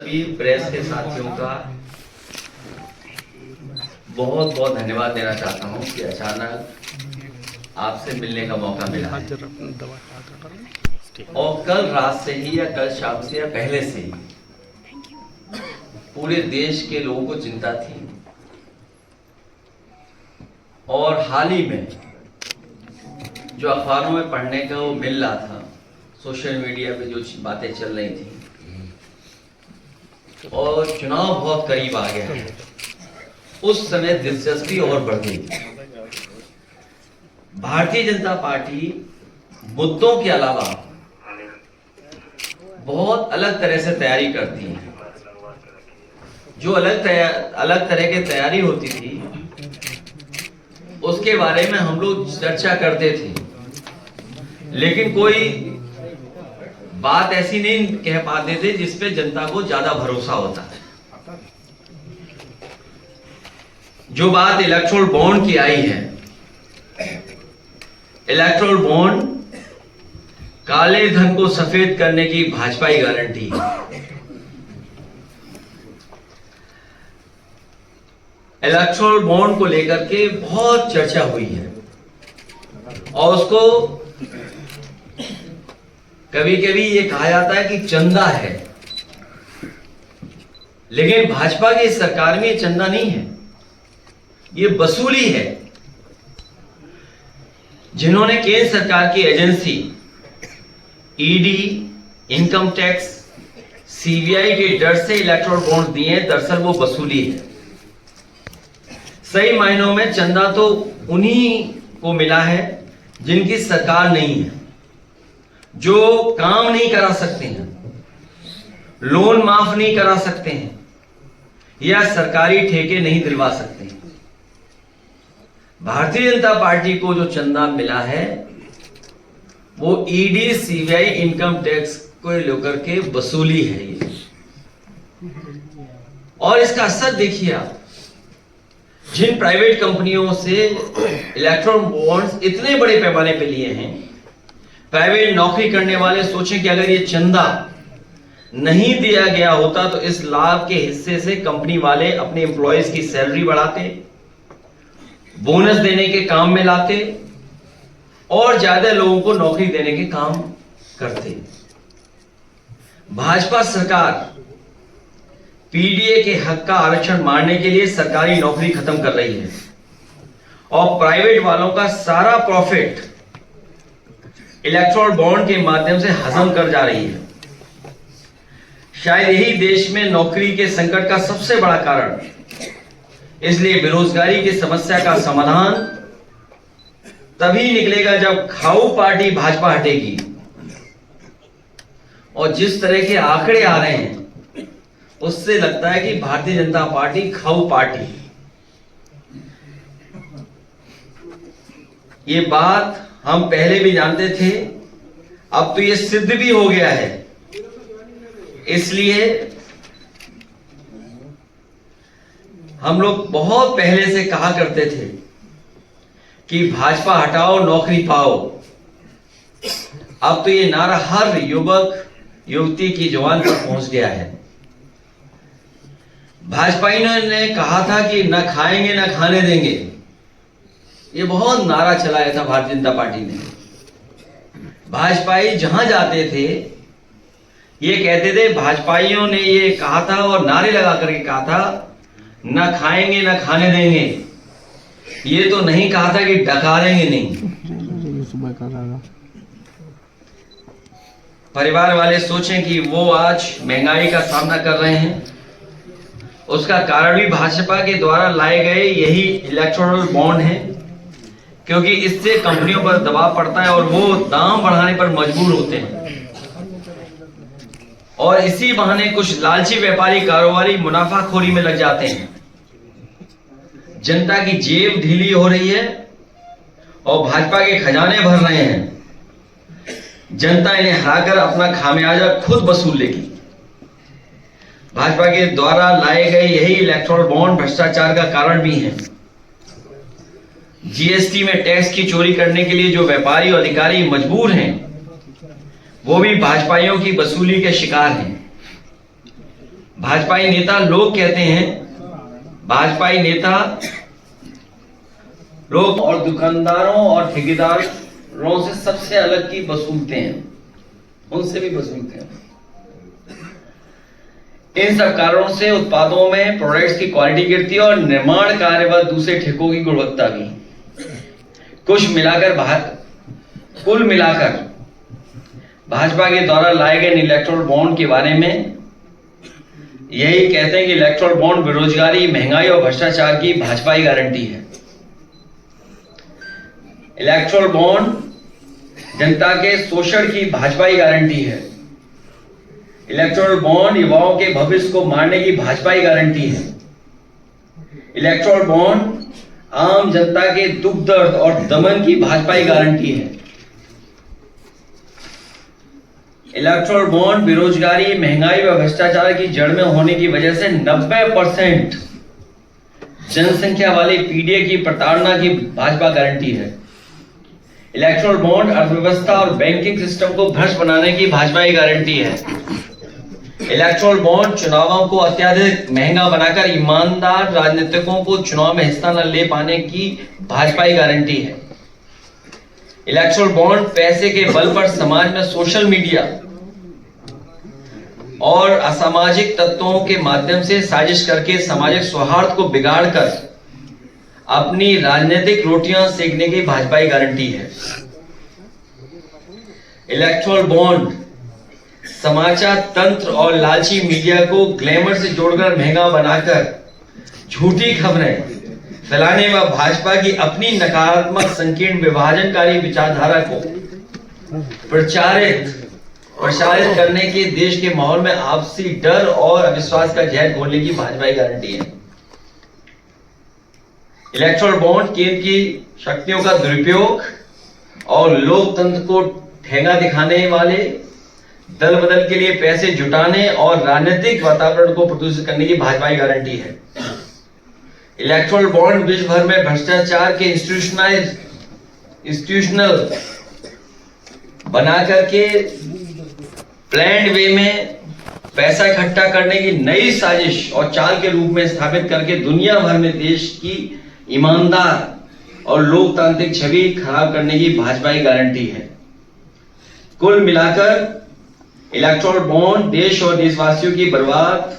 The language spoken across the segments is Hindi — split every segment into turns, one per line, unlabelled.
सभी प्रेस के साथियों का बहुत बहुत धन्यवाद देना चाहता हूं कि अचानक आपसे मिलने का मौका मिला है। और कल रात से ही या कल शाम से या पहले से ही पूरे देश के लोगों को चिंता थी। और हाल ही में जो अखबारों में पढ़ने का वो मिल रहा था, सोशल मीडिया पे जो बातें चल रही थी, और चुनाव बहुत करीब आ गया है, उस समय दिलचस्पी और बढ़ गई। भारतीय जनता पार्टी मुद्दों के अलावा बहुत अलग तरह से तैयारी करती है। जो अलग तरह की तैयारी होती थी उसके बारे में हम लोग चर्चा करते थे, लेकिन कोई बात ऐसी नहीं कह पाते थे जिसपे जनता को ज्यादा भरोसा होता है। जो बात इलेक्टोरल बॉन्ड की आई है, इलेक्टोरल बॉन्ड काले धन को सफेद करने की भाजपा की गारंटी है। इलेक्टोरल बॉन्ड को लेकर के बहुत चर्चा हुई है और उसको कभी कभी ये कहा जाता है कि चंदा है, लेकिन भाजपा की सरकार में ये चंदा नहीं है, ये वसूली है। जिन्होंने केंद्र सरकार की agency ED, income tax, CBI के डर से इलेक्टोरल बॉन्ड दिए, दरअसल वो वसूली है। सही मायनों में चंदा तो उन्हीं को मिला है जिनकी सरकार नहीं है, जो काम नहीं करा सकते हैं, लोन माफ नहीं करा सकते हैं या सरकारी ठेके नहीं दिलवा सकते हैं। भारतीय जनता पार्टी को जो चंदा मिला है वो ईडी, सीबीआई, इनकम टैक्स को लेकर के वसूली है ये। और इसका असर देखिए आप, जिन प्राइवेट कंपनियों से इलेक्टोरल बॉन्ड्स इतने बड़े पैमाने पे लिए हैं, प्राइवेट नौकरी करने वाले सोचें कि अगर ये चंदा नहीं दिया गया होता तो इस लाभ के हिस्से से कंपनी वाले अपने एम्प्लॉयज की सैलरी बढ़ाते, बोनस देने के काम में लाते और ज्यादा लोगों को नौकरी देने के काम करते। भाजपा सरकार पीडीए के हक का आरक्षण मारने के लिए सरकारी नौकरी खत्म कर रही है और प्राइवेट वालों का सारा प्रॉफिट इलेक्टोरल बॉन्ड के माध्यम से हजम कर जा रही है। शायद यही देश में नौकरी के संकट का सबसे बड़ा कारण। इसलिए बेरोजगारी की समस्या का समाधान तभी निकलेगा जब खाऊ पार्टी भाजपा हटेगी। और जिस तरह के आंकड़े आ रहे हैं उससे लगता है कि भारतीय जनता पार्टी खाऊ पार्टी। ये बात हम पहले भी जानते थे, अब तो ये सिद्ध भी हो गया है। इसलिए हम लोग बहुत पहले से कहा करते थे कि भाजपा हटाओ नौकरी पाओ। अब तो ये नारा हर युवक युवती की जुबान पर पहुंच गया है। भाजपाइयों ने कहा था कि न खाएंगे न खाने देंगे, ये बहुत नारा चलाया था भारतीय जनता पार्टी ने। भाजपाई जहां जाते थे ये कहते थे, भाजपाइयों ने ये कहा था और नारे लगा करके कहा था, न खाएंगे न खाने देंगे। ये तो नहीं कहा था कि डकारेंगे नहीं। परिवार वाले सोचें कि वो आज महंगाई का सामना कर रहे हैं, उसका कारण भी भाजपा के द्वारा लाए गए यही इलेक्टोरल बॉन्ड है, क्योंकि इससे कंपनियों पर दबाव पड़ता है और वो दाम बढ़ाने पर मजबूर होते हैं। और इसी बहाने कुछ लालची व्यापारी कारोबारी मुनाफाखोरी में लग जाते हैं। जनता की जेब ढीली हो रही है और भाजपा के खजाने भर रहे हैं। जनता इन्हें हराकर अपना खामियाजा खुद वसूल लेगी। भाजपा के द्वारा लाए गए यही इलेक्टोरल बॉन्ड भ्रष्टाचार का कारण भी है। जीएसटी में टैक्स की चोरी करने के लिए जो व्यापारी और अधिकारी मजबूर हैं, वो भी भाजपाइयों की वसूली के शिकार हैं। भाजपाई नेता लोग कहते हैं, भाजपाई नेता लोग और दुकानदारों और ठेकेदारों से सबसे अलग की वसूलते हैं, उनसे भी वसूलते हैं। इन सब कारणों से उत्पादों में प्रोडक्ट्स की क्वालिटी गिरती है और निर्माण कार्य व दूसरे ठेकों की गुणवत्ता भी। कुल मिलाकर भाजपा के द्वारा लाए गए इलेक्टोरल बॉन्ड के बारे में यही कहते हैं कि इलेक्टोरल बॉन्ड बेरोजगारी, महंगाई और भ्रष्टाचार की भाजपाई गारंटी है। इलेक्टोरल बॉन्ड जनता के शोषण की भाजपाई गारंटी है। इलेक्टोरल बॉन्ड युवाओं के भविष्य को मारने की भाजपाई गारंटी है। इलेक्टोरल बॉन्ड आम जनता के दुख दर्द और दमन की भाजपाई गारंटी है। इलेक्टोरल बॉन्ड बेरोजगारी, महंगाई व भ्रष्टाचार की जड़ में होने की वजह से 90% जनसंख्या वाली पीडीए की प्रताड़ना की भाजपा गारंटी है। इलेक्टोरल बॉन्ड अर्थव्यवस्था और बैंकिंग सिस्टम को भ्रष्ट बनाने की भाजपाई गारंटी है। इलेक्टोरल बॉन्ड चुनावों को अत्यधिक महंगा बनाकर ईमानदार राजनीतिकों को चुनाव में हिस्सा न ले पाने की भाजपाई गारंटी है। इलेक्टोरल बॉन्ड पैसे के बल पर समाज में सोशल मीडिया और असामाजिक तत्वों के माध्यम से साजिश करके सामाजिक सौहार्द को बिगाड़कर अपनी राजनीतिक रोटियां सेकने की भाजपाई गारंटी है। इलेक्टोरल बॉन्ड समाचार तंत्र और लालची मीडिया को ग्लैमर से जोड़कर महंगा बनाकर झूठी खबरें फैलाने व भाजपा की अपनी नकारात्मक, संकीर्ण, विभाजनकारी विचारधारा को प्रसारित करने के देश के माहौल में आपसी डर और अविश्वास का जहर घोलने की भाजपाई गारंटी है। इलेक्टोरल बॉन्ड केंद्र की शक्तियों का दुरुपयोग और लोकतंत्र को ठेंगा दिखाने वाले दल बदल के लिए पैसे जुटाने और राजनीतिक वातावरण को प्रदूषित करने की भाजपाई गारंटी है। इलेक्टोरल बॉन्ड विश्व भर में भ्रष्टाचार के इंस्टीट्यूशनल बना करके प्लान्ड वे में पैसा इकट्ठा करने की नई साजिश और चाल के रूप में स्थापित करके दुनिया भर में देश की ईमानदार और लोकतांत्रिक छवि खराब करने की भाजपाई गारंटी है। कुल मिलाकर इलेक्टोरल बॉन्ड देश और देशवासियों की बर्बाद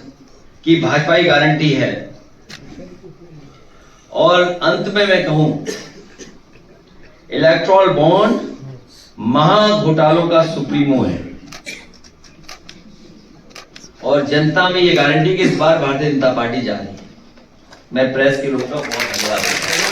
की भाजपाई गारंटी है। और अंत में मैं कहूं, इलेक्टोरल बॉन्ड महाघोटालों का सुप्रीमो है और जनता में ये गारंटी कि इस बार भारतीय जनता पार्टी जा रही है। मैं प्रेस के लोगों का बहुत धन्यवाद देता हूं।